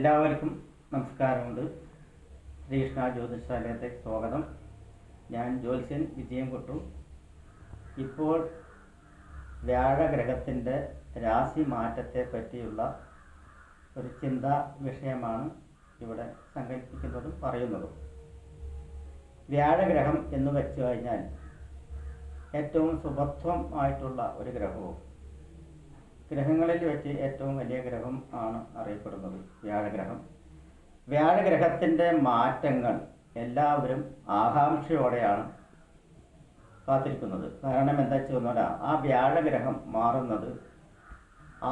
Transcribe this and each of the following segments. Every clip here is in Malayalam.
എല്ലാവർക്കും നമസ്കാരമുണ്ട്. ശ്രീകൃഷ്ണ ജ്യോതിഷാലയത്തേക്ക് സ്വാഗതം. ഞാൻ ജ്യോത്സ്യൻ വിജയം കൊട്ടു. ഇപ്പോൾ വ്യാഴഗ്രഹത്തിൻ്റെ രാശി മാറ്റത്തെ പറ്റിയുള്ള ഒരു ചിന്താ വിഷയമാണ് ഇവിടെ സങ്കല്പിക്കുന്നതും പറയുന്നതും. വ്യാഴഗ്രഹം എന്ന് വെച്ച് കഴിഞ്ഞാൽ ഏറ്റവും ശുഭത്വം ആയിട്ടുള്ള ഒരു ഗ്രഹവും ഗ്രഹങ്ങളിൽ വെച്ച് ഏറ്റവും വലിയ ഗ്രഹം ആണ് അറിയപ്പെടുന്നത് വ്യാഴഗ്രഹം. വ്യാഴഗ്രഹത്തിൻ്റെ മാറ്റങ്ങൾ എല്ലാവരും ആകാംക്ഷയോടെയാണ് കാത്തിരിക്കുന്നത്. കാരണം എന്താ വെച്ചാൽ ആ വ്യാഴഗ്രഹം മാറുന്നത്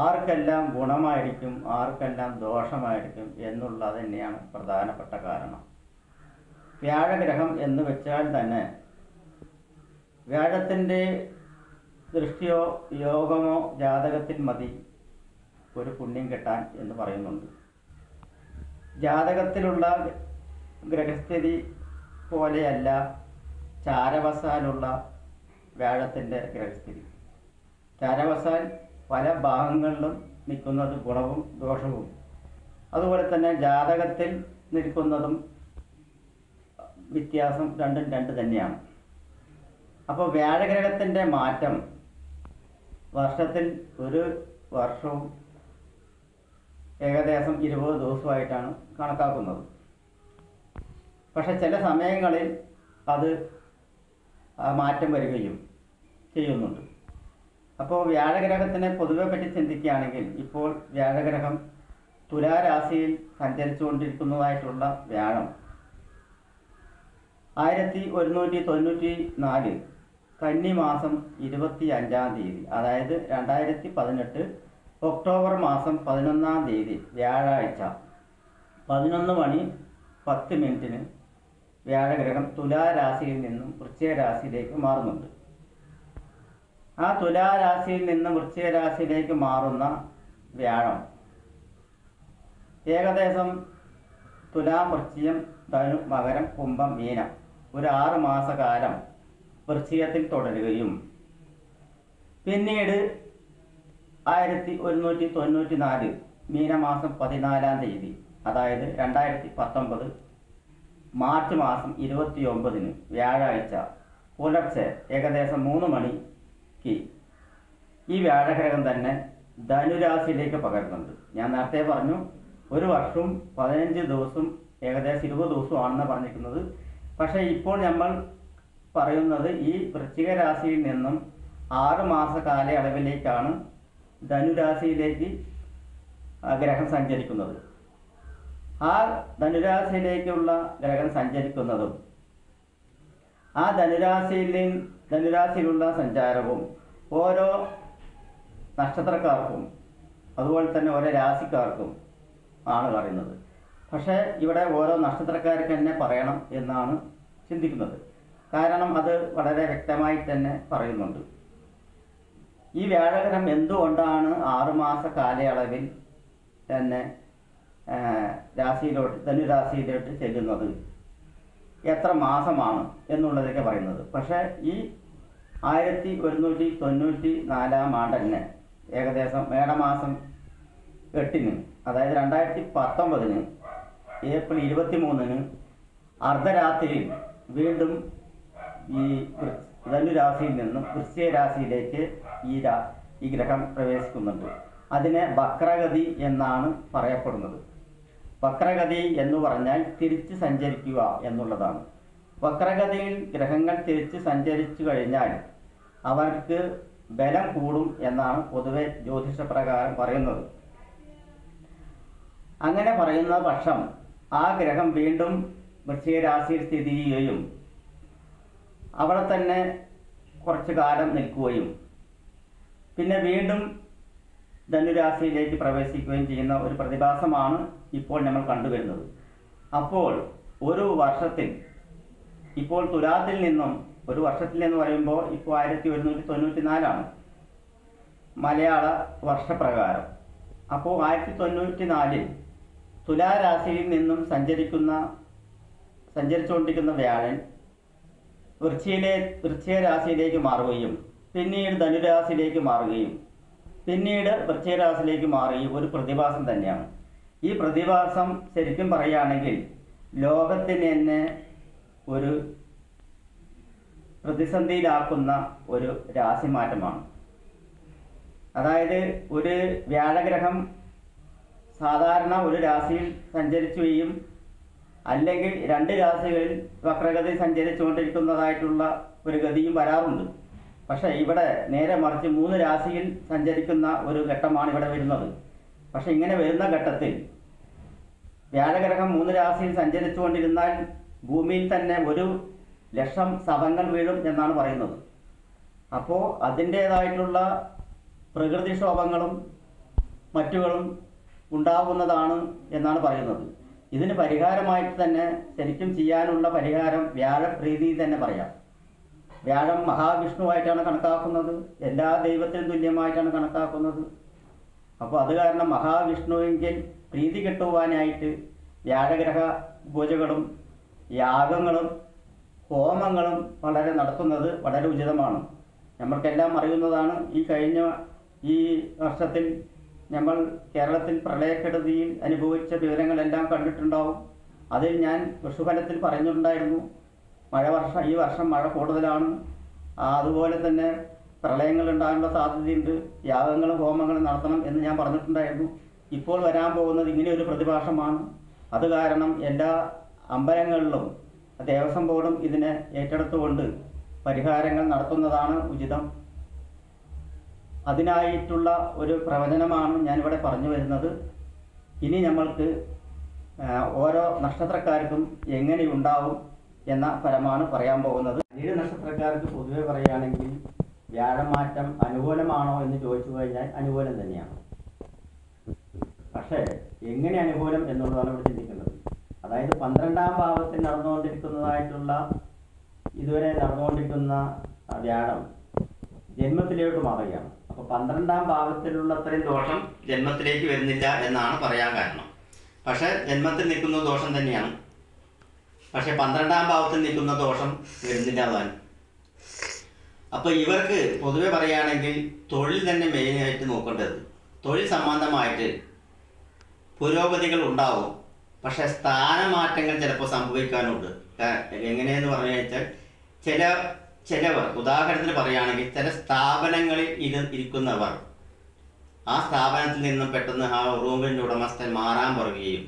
ആർക്കെല്ലാം ഗുണമായിരിക്കും, ആർക്കെല്ലാം ദോഷമായിരിക്കും എന്നുള്ളത് തന്നെയാണ് പ്രധാനപ്പെട്ട കാരണം. വ്യാഴഗ്രഹം എന്ന് വെച്ചാൽ തന്നെ വ്യാഴത്തിൻ്റെ ദൃഷ്ടിയോ യോഗമോ ജാതകത്തിൽ മതി ഒരു പുണ്യം കിട്ടാൻ എന്ന് പറയുന്നുണ്ട്. ജാതകത്തിലുള്ള ഗ്രഹസ്ഥിതി പോലെയല്ല ചാരവശാലുള്ള വ്യാഴത്തിൻ്റെ ഗ്രഹസ്ഥിതി. ചാരവശാൽ പല ഭാഗങ്ങളിലും നിൽക്കുന്നത് ഗുണവും ദോഷവും, അതുപോലെ തന്നെ ജാതകത്തിൽ നിൽക്കുന്നതും വ്യത്യാസം രണ്ടും രണ്ട് തന്നെയാണ്. അപ്പോൾ വ്യാഴഗ്രഹത്തിൻ്റെ മാറ്റം വർഷത്തിൽ ഒരു വർഷവും ഏകദേശം 20 ദിവസമായിട്ടാണ് കണക്കാക്കുന്നത്. പക്ഷെ ചില സമയങ്ങളിൽ അത് മാറ്റം വരികയും ചെയ്യുന്നുണ്ട്. അപ്പോൾ വ്യാഴഗ്രഹത്തിനെ പൊതുവെ പറ്റി ചിന്തിക്കുകയാണെങ്കിൽ ഇപ്പോൾ വ്യാഴഗ്രഹം തുലാരാശിയിൽ സഞ്ചരിച്ചുകൊണ്ടിരിക്കുന്നതായിട്ടുള്ള വ്യാഴം 1194 കന്നി മാസം 25-ാം തീയതി, അതായത് 2018 ഒക്ടോബർ മാസം 11-ാം തീയതി വ്യാഴാഴ്ച 11:10 വ്യാഴഗ്രഹം തുലാരാശിയിൽ നിന്നും വൃശ്ചിക രാശിയിലേക്ക് മാറുന്നുണ്ട്. ആ തുലാരാശിയിൽ നിന്നും വൃശ്ചിക രാശിയിലേക്ക് മാറുന്ന വ്യാഴം ഏകദേശം തുലാം, വൃശ്ചികം, ധനു, മകരം, കുംഭം, മീനം ഒരു 6 മാസക്കാലം വൃശ്ചികത്തിൽ തുടരുകയും പിന്നീട് 1194 മീനമാസം 14-ാം തീയതി, അതായത് 2019 മാർച്ച് മാസം 29 വ്യാഴാഴ്ച പുലർച്ചെ ഏകദേശം 3 മണിക്ക് ഈ വ്യാഴഗ്രഹം തന്നെ ധനുരാശിയിലേക്ക് പകരുന്നുണ്ട്. ഞാൻ നേരത്തെ പറഞ്ഞു ഒരു വർഷവും 15 ദിവസം ഏകദേശം 20 ദിവസമാണെന്ന് പറഞ്ഞിരിക്കുന്നത്. പക്ഷേ ഇപ്പോൾ നമ്മൾ പറയുന്നത് ഈ വൃശ്ചിക രാശിയിൽ നിന്നും 6 മാസ കാലയളവിലേക്കാണ് ധനുരാശിയിലേക്ക് ഗ്രഹം സഞ്ചരിക്കുന്നത്. ആ ധനുരാശിയിലേക്കുള്ള ഗ്രഹം സഞ്ചരിക്കുന്നതും ആ ധനുരാശിയിലുള്ള സഞ്ചാരവും ഓരോ നക്ഷത്രക്കാർക്കും അതുപോലെ തന്നെ ഓരോ രാശിക്കാർക്കും ആണ് പറയുന്നത്. പക്ഷേ ഇവിടെ ഓരോ നക്ഷത്രക്കാർക്ക് തന്നെ പറയണം എന്നാണ് ചിന്തിക്കുന്നത്. കാരണം അത് വളരെ വ്യക്തമായി തന്നെ പറയുന്നുണ്ട്. ഈ വ്യാഴഗ്രഹം എന്തുകൊണ്ടാണ് 6 മാസ കാലയളവിൽ തന്നെ ധനുരാശിയിലോട്ട് ചെല്ലുന്നത്, എത്ര മാസമാണ് എന്നുള്ളതൊക്കെ പറയുന്നത്. പക്ഷേ ഈ 1194-ാം ആണ്ട് തന്നെ ഏകദേശം മേടമാസം 8-ന്, അതായത് 2019 ഏപ്രിൽ 23-ന് അർദ്ധരാത്രിയിൽ വീണ്ടും ഈ ധനുരാശിയിൽ നിന്നും വൃശ്ചിക രാശിയിലേക്ക് ഈ ഗ്രഹം പ്രവേശിക്കുന്നുണ്ട്. അതിനെ വക്രഗതി എന്നാണ് പറയപ്പെടുന്നത്. വക്രഗതി എന്ന് പറഞ്ഞാൽ തിരിച്ച് സഞ്ചരിക്കുക എന്നുള്ളതാണ്. വക്രഗതിയിൽ ഗ്രഹങ്ങൾ തിരിച്ച് സഞ്ചരിച്ചു കഴിഞ്ഞാൽ അവർക്ക് ബലം കൂടും എന്നാണ് പൊതുവെ ജ്യോതിഷപ്രകാരം പറയുന്നത്. അങ്ങനെ പറയുന്ന പക്ഷം ആ ഗ്രഹം വീണ്ടും വൃശ്ചിക രാശിയിൽ സ്ഥിതി ചെയ്യുകയും അവിടെ തന്നെ കുറച്ചു കാലം നിൽക്കുകയും പിന്നെ വീണ്ടും ധനുരാശിയിലേക്ക് പ്രവേശിക്കുകയും ചെയ്യുന്ന ഒരു പ്രതിഭാസമാണ് ഇപ്പോൾ നമ്മൾ കണ്ടുവരുന്നത്. അപ്പോൾ ഒരു വർഷത്തിൽ ഇപ്പോൾ തുലാത്തിൽ നിന്നും ഒരു വർഷത്തിൽ എന്ന് പറയുമ്പോൾ ഇപ്പോൾ 1194 മലയാള വർഷപ്രകാരം. അപ്പോൾ 1094 തുലാരാശിയിൽ നിന്നും സഞ്ചരിച്ചുകൊണ്ടിരിക്കുന്ന വ്യാഴൻ വൃശ്ചിക രാശിയിലേക്ക് മാറുകയും പിന്നീട് ധനുരാശിയിലേക്ക് മാറുകയും പിന്നീട് വൃശ്ചിക രാശിയിലേക്ക് മാറുകയും ഒരു പ്രതിഭാസം തന്നെയാണ്. ഈ പ്രതിഭാസം ശരിക്കും പറയുകയാണെങ്കിൽ ലോകത്തിന് തന്നെ ഒരു പ്രതിസന്ധിയിലാക്കുന്ന ഒരു രാശിമാറ്റമാണ്. അതായത് ഒരു വ്യാഴഗ്രഹം സാധാരണ ഒരു രാശിയിൽ സഞ്ചരിക്കുകയും അല്ലെങ്കിൽ 2 രാശികളിൽ വക്രഗതി സഞ്ചരിച്ചുകൊണ്ടിരിക്കുന്നതായിട്ടുള്ള ഒരു ഗതിയും വരാറുണ്ട്. പക്ഷേ ഇവിടെ നേരെ മറിച്ച് 3 രാശിയിൽ സഞ്ചരിക്കുന്ന ഒരു ഘട്ടമാണ് ഇവിടെ വരുന്നത്. പക്ഷേ ഇങ്ങനെ വരുന്ന ഘട്ടത്തിൽ വ്യാഴഗ്രഹം 3 രാശിയിൽ സഞ്ചരിച്ചുകൊണ്ടിരുന്നാൽ ഭൂമിയിൽ തന്നെ 1,00,000 ശവങ്ങൾ വീഴും എന്നാണ് പറയുന്നത്. അപ്പോൾ അതിൻ്റേതായിട്ടുള്ള പ്രകൃതിക്ഷോഭങ്ങളും മറ്റുകളും ഉണ്ടാകുന്നതാണ് എന്നാണ് പറയുന്നത്. ഇതിന് പരിഹാരമായിട്ട് തന്നെ ശരിക്കും ചെയ്യാനുള്ള പരിഹാരം വ്യാഴപ്രീതി തന്നെ പറയാം. വ്യാഴം മഹാവിഷ്ണുവായിട്ടാണ് കണക്കാക്കുന്നത്, എല്ലാ ദൈവത്തിനും തുല്യമായിട്ടാണ് കണക്കാക്കുന്നത്. അപ്പോൾ അത് കാരണം മഹാവിഷ്ണുവെങ്കിൽ പ്രീതി കിട്ടുവാനായിട്ട് വ്യാഴഗ്രഹ പൂജകളും യാഗങ്ങളും ഹോമങ്ങളും വളരെ നടത്തുന്നത് വളരെ ഉചിതമാണ്. നമ്മൾക്കെല്ലാം അറിയുന്നതാണ്. ഈ വർഷത്തിൽ നമ്മൾ കേരളത്തിൽ പ്രളയക്കെടുതിയിൽ അനുഭവിച്ച വിവരങ്ങളെല്ലാം കണ്ടിട്ടുണ്ടാവും. അതിൽ ഞാൻ വിഷുഫലത്തിൽ പറഞ്ഞിട്ടുണ്ടായിരുന്നു, ഈ വർഷം മഴ കൂടുതലാണ്, അതുപോലെ തന്നെ പ്രളയങ്ങൾ ഉണ്ടാകാനുള്ള സാധ്യതയുണ്ട്, യാഗങ്ങളും ഹോമങ്ങളും നടത്തണം എന്ന് ഞാൻ പറഞ്ഞിട്ടുണ്ടായിരുന്നു. ഇപ്പോൾ വരാൻ പോകുന്നത് ഇങ്ങനെ ഒരു പ്രതിഭാസമാണ്. അത് കാരണം എല്ലാ അമ്പലങ്ങളിലും ദേവസ്വം ബോർഡും ഇതിനെ ഏറ്റെടുത്തുകൊണ്ട് പരിഹാരങ്ങൾ നടത്തുന്നതാണ് ഉചിതം. അതിനായിട്ടുള്ള ഒരു പ്രവചനമാണ് ഞാനിവിടെ പറഞ്ഞു വരുന്നത്. ഇനി നമ്മൾക്ക് ഓരോ നക്ഷത്രക്കാർക്കും എങ്ങനെയുണ്ടാവും എന്ന ഫലമാണ് പറയാൻ പോകുന്നത്. 7 നക്ഷത്രക്കാർക്ക് പൊതുവെ പറയുകയാണെങ്കിൽ വ്യാഴമാറ്റം അനുകൂലമാണോ എന്ന് ചോദിച്ചു കഴിഞ്ഞാൽ അനുകൂലം തന്നെയാണ്. പക്ഷേ എങ്ങനെ അനുകൂലം എന്നുള്ളതാണ് ഇവിടെ ചിന്തിക്കുന്നത്. അതായത് 12ാം ഭാവത്തിൽ ഇതുവരെ നടന്നുകൊണ്ടിരിക്കുന്ന വ്യാഴം ജന്മത്തിലേക്ക് മാറുകയാണ്. അപ്പോൾ 12ാം ഭാവത്തിലുള്ള അത്രയും ദോഷം ജന്മത്തിലേക്ക് വരുന്നില്ല എന്നാണ് പറയാൻ കാരണം. പക്ഷെ ജന്മത്തിൽ നിൽക്കുന്ന ദോഷം തന്നെയാണ്. പക്ഷെ 12ാം ഭാവത്തിൽ നിൽക്കുന്ന ദോഷം വരുന്നില്ല താൻ. അപ്പോൾ ഇവർക്ക് പൊതുവെ പറയുകയാണെങ്കിൽ തൊഴിൽ തന്നെ മെയിനായിട്ട് നോക്കേണ്ടത്. തൊഴിൽ സംബന്ധമായിട്ട് പുരോഗതികൾ ഉണ്ടാവും. പക്ഷെ സ്ഥാനമാറ്റങ്ങൾ ചിലപ്പോൾ സംഭവിക്കാനുണ്ട്. എങ്ങനെയെന്ന് പറഞ്ഞു വെച്ചാൽ ചിലവർ ഉദാഹരണത്തിന് പറയുകയാണെങ്കിൽ ചില സ്ഥാപനങ്ങളിൽ ഇരിക്കുന്നവർ ആ സ്ഥാപനത്തിൽ നിന്നും പെട്ടെന്ന് ആ റൂമിൻ്റെ ഉടമസ്ഥൻ മാറാൻ പറയുകയും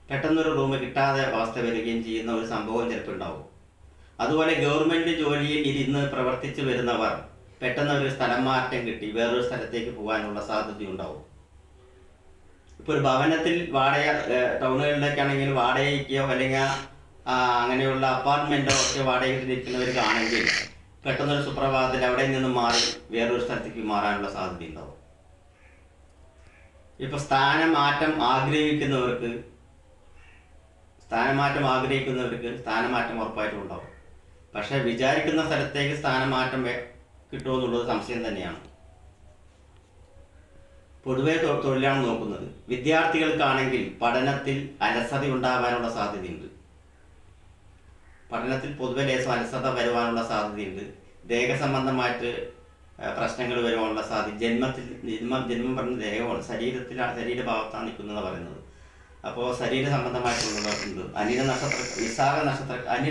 പെട്ടെന്നൊരു റൂം കിട്ടാതെ അവസ്ഥ വരികയും ചെയ്യുന്ന ഒരു സംഭവം ചിലപ്പോൾ ഉണ്ടാവും. അതുപോലെ ഗവൺമെൻറ് ജോലിയിൽ ഇരുന്ന് പ്രവർത്തിച്ച് വരുന്നവർ പെട്ടെന്ന് ഒരു സ്ഥലം മാറ്റം കിട്ടി വേറൊരു സ്ഥലത്തേക്ക് പോകാനുള്ള സാധ്യതയുണ്ടാവും. ഇപ്പോൾ ഒരു ഭവനത്തിൽ ടൗണുകളിലേക്കാണെങ്കിൽ വാടകയ്ക്കോ അല്ലെങ്കിൽ അങ്ങനെയുള്ള അപ്പാർട്ട്മെൻറ്റോ ഒക്കെ വാടകയ്ക്ക് ഇരിക്കുന്നവർക്കാണെങ്കിൽ പെട്ടെന്നൊരു സുപ്രഭാതത്തിൽ അവിടെ നിന്ന് മാറി വേറൊരു സ്ഥലത്തേക്ക് മാറാനുള്ള സാധ്യത ഉണ്ടാവും. ഇപ്പോൾ സ്ഥാനമാറ്റം ആഗ്രഹിക്കുന്നവർക്ക് സ്ഥാനമാറ്റം ഉറപ്പായിട്ടും ഉണ്ടാവും. പക്ഷേ വിചാരിക്കുന്ന സ്ഥലത്തേക്ക് സ്ഥാനമാറ്റം കിട്ടുമോ എന്നുള്ളത് സംശയം തന്നെയാണ്. പൊതുവെ തൊഴിലാണ് നോക്കുന്നത്. വിദ്യാർത്ഥികൾക്കാണെങ്കിൽ പഠനത്തിൽ അലസത ഉണ്ടാകാനുള്ള സാധ്യതയുണ്ട്. പഠനത്തിൽ പൊതുവെ അലസത വരുവാനുള്ള സാധ്യതയുണ്ട്. ദേഹസംബന്ധമായിട്ട് പ്രശ്നങ്ങൾ വരുവാനുള്ള സാധ്യത ജന്മം പറഞ്ഞ ദേഹമാണ്, ശരീരഭാഗത്താണ് നിൽക്കുന്നതെന്ന് പറയുന്നത്. അപ്പോൾ ശരീര സംബന്ധമായിട്ടുള്ളവരുണ്ട്. അനിഴ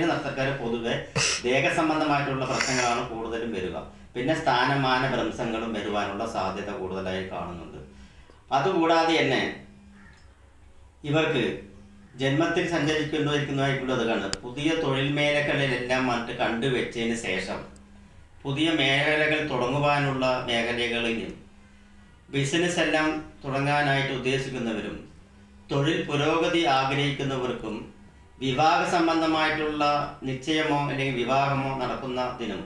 നക്ഷത്രക്കാർ പൊതുവെ ദേഹസംബന്ധമായിട്ടുള്ള പ്രശ്നങ്ങളാണ് കൂടുതലും വരിക. പിന്നെ സ്ഥാനമാന ഭ്രംശങ്ങളും വരുവാനുള്ള സാധ്യത കൂടുതലായി കാണുന്നുണ്ട്. അതുകൂടാതെ തന്നെ ഇവർക്ക് ജന്മത്തിൽ സഞ്ചരിക്കുന്നതായിട്ടുള്ളത് കണ്ട് പുതിയ തൊഴിൽ മേഖലകളിലെല്ലാം വന്നിട്ട് കണ്ടുവച്ചതിന് ശേഷം പുതിയ മേഖലകൾ തുടങ്ങുവാനുള്ള മേഖലകളിലും ബിസിനസ് എല്ലാം തുടങ്ങാനായിട്ട് ഉദ്ദേശിക്കുന്നവരും തൊഴിൽ പുരോഗതി ആഗ്രഹിക്കുന്നവർക്കും വിവാഹ സംബന്ധമായിട്ടുള്ള നിശ്ചയമോ അല്ലെങ്കിൽ വിവാഹമോ നടക്കുന്നതിനും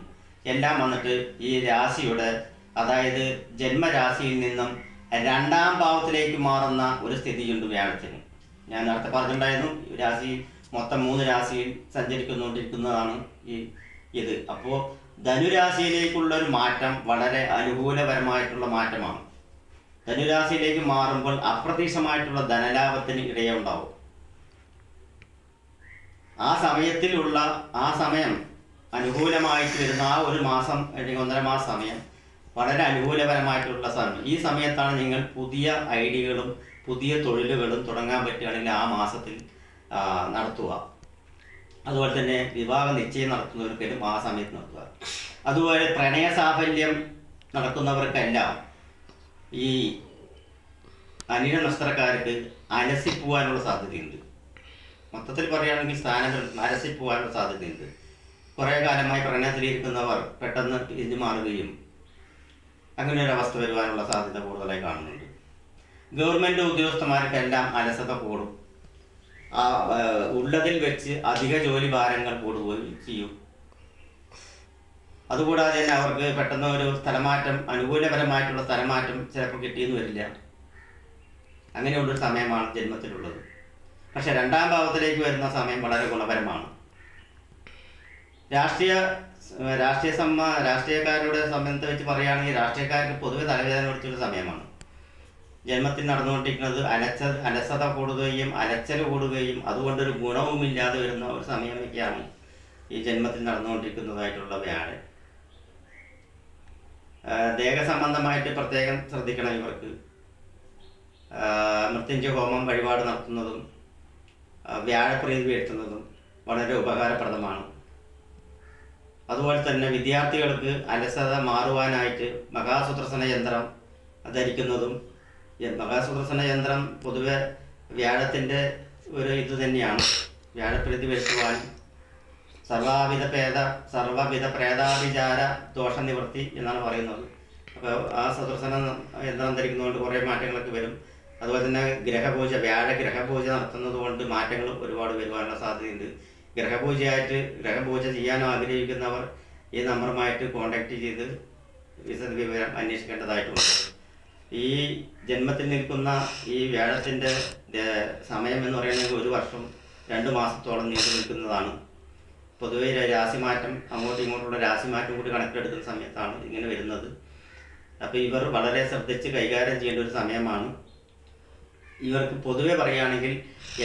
എല്ലാം വന്നിട്ട് ഈ രാശിയുടെ അതായത് ജന്മരാശിയിൽ നിന്നും 2ാം ഭാവത്തിലേക്ക് മാറുന്ന ഒരു സ്ഥിതിയുണ്ട് വ്യാഴത്തിന്. ഞാൻ നേരത്തെ പറഞ്ഞിട്ടുണ്ടായിരുന്നു രാശി മൊത്തം 3 രാശിയിൽ സഞ്ചരിക്കുന്നുകൊണ്ടിരിക്കുന്നതാണ് ഇത്. അപ്പോൾ ധനുരാശിയിലേക്കുള്ള ഒരു മാറ്റം വളരെ അനുകൂലപരമായിട്ടുള്ള മാറ്റമാണ്. ധനുരാശിയിലേക്ക് മാറുമ്പോൾ അപ്രതീക്ഷിതമായിട്ടുള്ള ധനലാഭത്തിന് ഇടയുണ്ടാവും. ആ സമയം അനുകൂലമായിട്ട് വരുന്ന ആ ഒരു മാസം അല്ലെങ്കിൽ 1.5 മാസം സമയം വളരെ അനുകൂലപരമായിട്ടുള്ള സമയം. ഈ സമയത്താണ് നിങ്ങൾ പുതിയ ഐഡിയകളും പുതിയ തൊഴിലുകളും തുടങ്ങാൻ പറ്റുകയാണെങ്കിൽ ആ മാസത്തിൽ നടത്തുക. അതുപോലെ തന്നെ വിവാഹ നിശ്ചയം നടത്തുന്നവർക്കും ആ സമയത്ത് നടത്തുക. അതുപോലെ പ്രണയ സാഫല്യം നടക്കുന്നവർക്കെല്ലാം ഈ അനിഴ നക്ഷത്രക്കാർക്ക് അലസിപ്പോവാനുള്ള സാധ്യതയുണ്ട്. മൊത്തത്തിൽ പറയുകയാണെങ്കിൽ സ്ഥാനങ്ങൾ അലസിപ്പോവാനുള്ള സാധ്യതയുണ്ട്. കുറേ കാലമായി പ്രണയത്തിലിരിക്കുന്നവർ പെട്ടെന്ന് പിരിഞ്ഞു മാറുകയും അങ്ങനെ ഒരു അവസ്ഥ വരുവാനുള്ള സാധ്യത കൂടുതലായി കാണുന്നുണ്ട്. ഗവൺമെൻറ് ഉദ്യോഗസ്ഥന്മാർക്കെല്ലാം അലസത കൂടും. ഉള്ളതിൽ വെച്ച് അധിക ജോലി ഭാരങ്ങൾ കൂടുകയും ചെയ്യും. അതുകൂടാതെ തന്നെ അവർക്ക് പെട്ടെന്ന് ഒരു സ്ഥലമാറ്റം, അനുകൂലപരമായിട്ടുള്ള സ്ഥലമാറ്റം ചിലപ്പോൾ കിട്ടിയെന്ന് വരില്ല. അങ്ങനെയുള്ളൊരു സമയമാണ് ജന്മത്തിലുള്ളത്. പക്ഷെ 2ാം ഭാവത്തിലേക്ക് വരുന്ന സമയം വളരെ ഗുണപരമാണ്. രാഷ്ട്രീയക്കാരുടെ സമയത്ത് വെച്ച് പറയുകയാണെങ്കിൽ രാഷ്ട്രീയക്കാർക്ക് പൊതുവെ തലവേദന പിടിച്ചൊരു സമയമാണ്. ജന്മത്തിൽ നടന്നുകൊണ്ടിരിക്കുന്നത് അലസത കൂടുകയും അലച്ചൽ കൂടുകയും അതുകൊണ്ടൊരു ഗുണവുമില്ലാതെ വരുന്ന ഒരു സമയമൊക്കെയാണ് ഈ ജന്മത്തിൽ നടന്നുകൊണ്ടിരിക്കുന്നതായിട്ടുള്ള വ്യാഴം. ദേഹസംബന്ധമായിട്ട് പ്രത്യേകം ശ്രദ്ധിക്കണം. ഇവർക്ക് മൃത്യുഞ്ജയ ഹോമം വഴിപാട് നടത്തുന്നതും വ്യാഴപ്രീതി വീഴ്ത്തുന്നതും വളരെ ഉപകാരപ്രദമാണ്. അതുപോലെ തന്നെ വിദ്യാർത്ഥികൾക്ക് അലസത മാറുവാനായിട്ട് മഹാസുദർശന യന്ത്രം ധരിക്കുന്നതും, മഹാസുദർശന യന്ത്രം പൊതുവെ വ്യാഴത്തിൻ്റെ ഒരു ഇത് തന്നെയാണ്. വ്യാഴപ്രീതി വരുത്തുവാൻ സർവവിധ പ്രേതാഭിചാര ദോഷ നിവൃത്തി എന്നാണ് പറയുന്നത്. അപ്പോൾ ആ സുദർശന യന്ത്രം ധരിക്കുന്നതുകൊണ്ട് കുറേ മാറ്റങ്ങളൊക്കെ വരും. അതുപോലെ തന്നെ ഗ്രഹപൂജ, ഗ്രഹപൂജ നടത്തുന്നത് കൊണ്ട് മാറ്റങ്ങൾ ഒരുപാട് വരുവാനുള്ള സാധ്യതയുണ്ട്. ഗ്രഹപൂജ ചെയ്യാൻ ആഗ്രഹിക്കുന്നവർ ഈ നമ്പറുമായിട്ട് കോൺടാക്റ്റ് ചെയ്ത് വിശദ വിവരം അന്വേഷിക്കേണ്ടതായിട്ടുണ്ട്. ഈ ജന്മത്തിൽ നിൽക്കുന്ന ഈ വ്യാഴത്തിൻ്റെ സമയം എന്ന് പറയുന്നത് 1 വർഷം 2 മാസത്തോളം നീണ്ടു നിൽക്കുന്നതാണ്. പൊതുവെ രാശിമാറ്റം, അങ്ങോട്ടും ഇങ്ങോട്ടുള്ള രാശിമാറ്റം കൂടി കണക്കിലെടുക്കുന്ന സമയത്താണ് ഇങ്ങനെ വരുന്നത്. അപ്പോൾ ഇവർ വളരെ ശ്രദ്ധിച്ച് കൈകാര്യം ചെയ്യേണ്ട ഒരു സമയമാണ്. ഇവർക്ക് പൊതുവെ പറയുകയാണെങ്കിൽ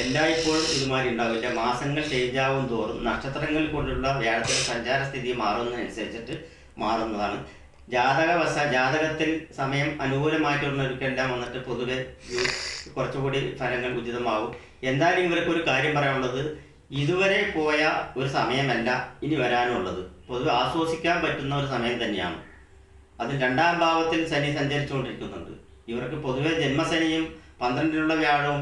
എല്ലായ്പ്പോഴും ഇതുമാതിരി ഉണ്ടാവില്ല. മാസങ്ങൾ ചേഞ്ചാവും തോറും നക്ഷത്രങ്ങൾ കൊണ്ടുള്ള വ്യാഴത്തിൻ്റെ സഞ്ചാരസ്ഥിതി മാറുന്നതനുസരിച്ചിട്ട് മാറുന്നതാണ്. ജാതകത്തിൽ സമയം അനുകൂലമായിട്ടുള്ളവർക്കെല്ലാം വന്നിട്ട് പൊതുവെ കുറച്ചുകൂടി ഫലങ്ങൾ ഉചിതമാകും. എന്തായാലും ഇവർക്കൊരു കാര്യം പറയാനുള്ളത്, ഇതുവരെ പോയ ഒരു സമയമല്ല ഇനി വരാനുള്ളത്. പൊതുവെ ആസ്വദിക്കാൻ പറ്റുന്ന ഒരു സമയം തന്നെയാണ്. അതിൽ 2ാം ഭാവത്തിൽ ശനി സഞ്ചരിച്ചുകൊണ്ടിരിക്കുന്നുണ്ട്. ഇവർക്ക് പൊതുവെ ജന്മശനിയും 12ലുള്ള വ്യാഴവും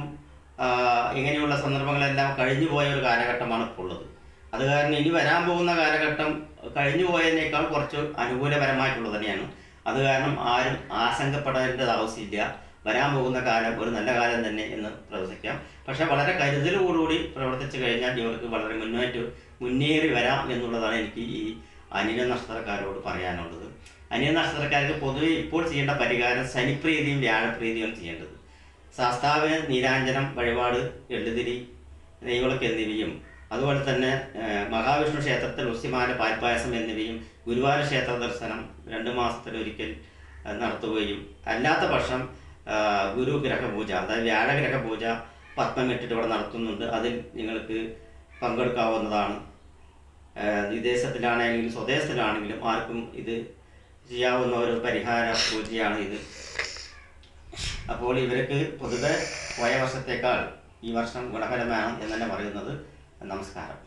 ഇങ്ങനെയുള്ള സന്ദർഭങ്ങളെല്ലാം കഴിഞ്ഞു പോയ ഒരു കാലഘട്ടമാണ് ഇപ്പോൾ ഉള്ളത്. അത് കാരണം ഇനി വരാൻ പോകുന്ന കാലഘട്ടം കഴിഞ്ഞു പോയതിനേക്കാൾ കുറച്ച് അനുകൂലപരമായിട്ടുള്ളത് തന്നെയാണ്. അത് കാരണം ആരും ആശങ്കപ്പെടേണ്ടത് ആവശ്യമില്ല. വരാൻ പോകുന്ന കാലം ഒരു നല്ല കാലം തന്നെ എന്ന് പ്രവചിക്കാം. പക്ഷേ വളരെ കരുതലോടുകൂടി പ്രവർത്തിച്ചു കഴിഞ്ഞാൽ ഇവർക്ക് വളരെ മുന്നേറി വരാം എന്നുള്ളതാണ് എനിക്ക് ഈ അനിഴ നക്ഷത്രക്കാരോട് പറയാനുള്ളത്. അനിഴ നക്ഷത്രക്കാർക്ക് പൊതുവെ ഇപ്പോൾ ചെയ്യേണ്ട പരിഹാരം ശനിപ്രീതിയും വ്യാഴപ്രീതിയും ചെയ്യേണ്ടത്. ശാസ്താവിന് നീരാഞ്ജനം വഴിപാട്, എള്ളുതിരി, നെയ്വിളക്ക് എന്നിവയും, അതുപോലെ തന്നെ മഹാവിഷ്ണു ക്ഷേത്രത്തിൽ ഉസ്യമാല, പാൽപ്പായസം എന്നിവയും, ഗുരുവായൂർ ക്ഷേത്ര ദർശനം 2 മാസത്തിലൊരിക്കൽ നടത്തുകയും, അല്ലാത്ത പക്ഷം ഗുരുഗ്രഹപൂജ, അതായത് വ്യാഴഗ്രഹപൂജ പത്മമിട്ടിട്ട് ഇവിടെ നടത്തുന്നുണ്ട്. അതിൽ നിങ്ങൾക്ക് പങ്കെടുക്കാവുന്നതാണ്. വിദേശത്തിലാണെങ്കിലും സ്വദേശത്തിലാണെങ്കിലും ആർക്കും ഇത് ചെയ്യാവുന്ന ഒരു പരിഹാര പൂജയാണ് ഇത്. അപ്പോൾ ഇവർക്ക് പൊതുവെ പോയ വർഷത്തേക്കാൾ ഈ വർഷം ഗുണകരമാണ് എന്ന് തന്നെ പറയുന്നത്. നമസ്കാരം.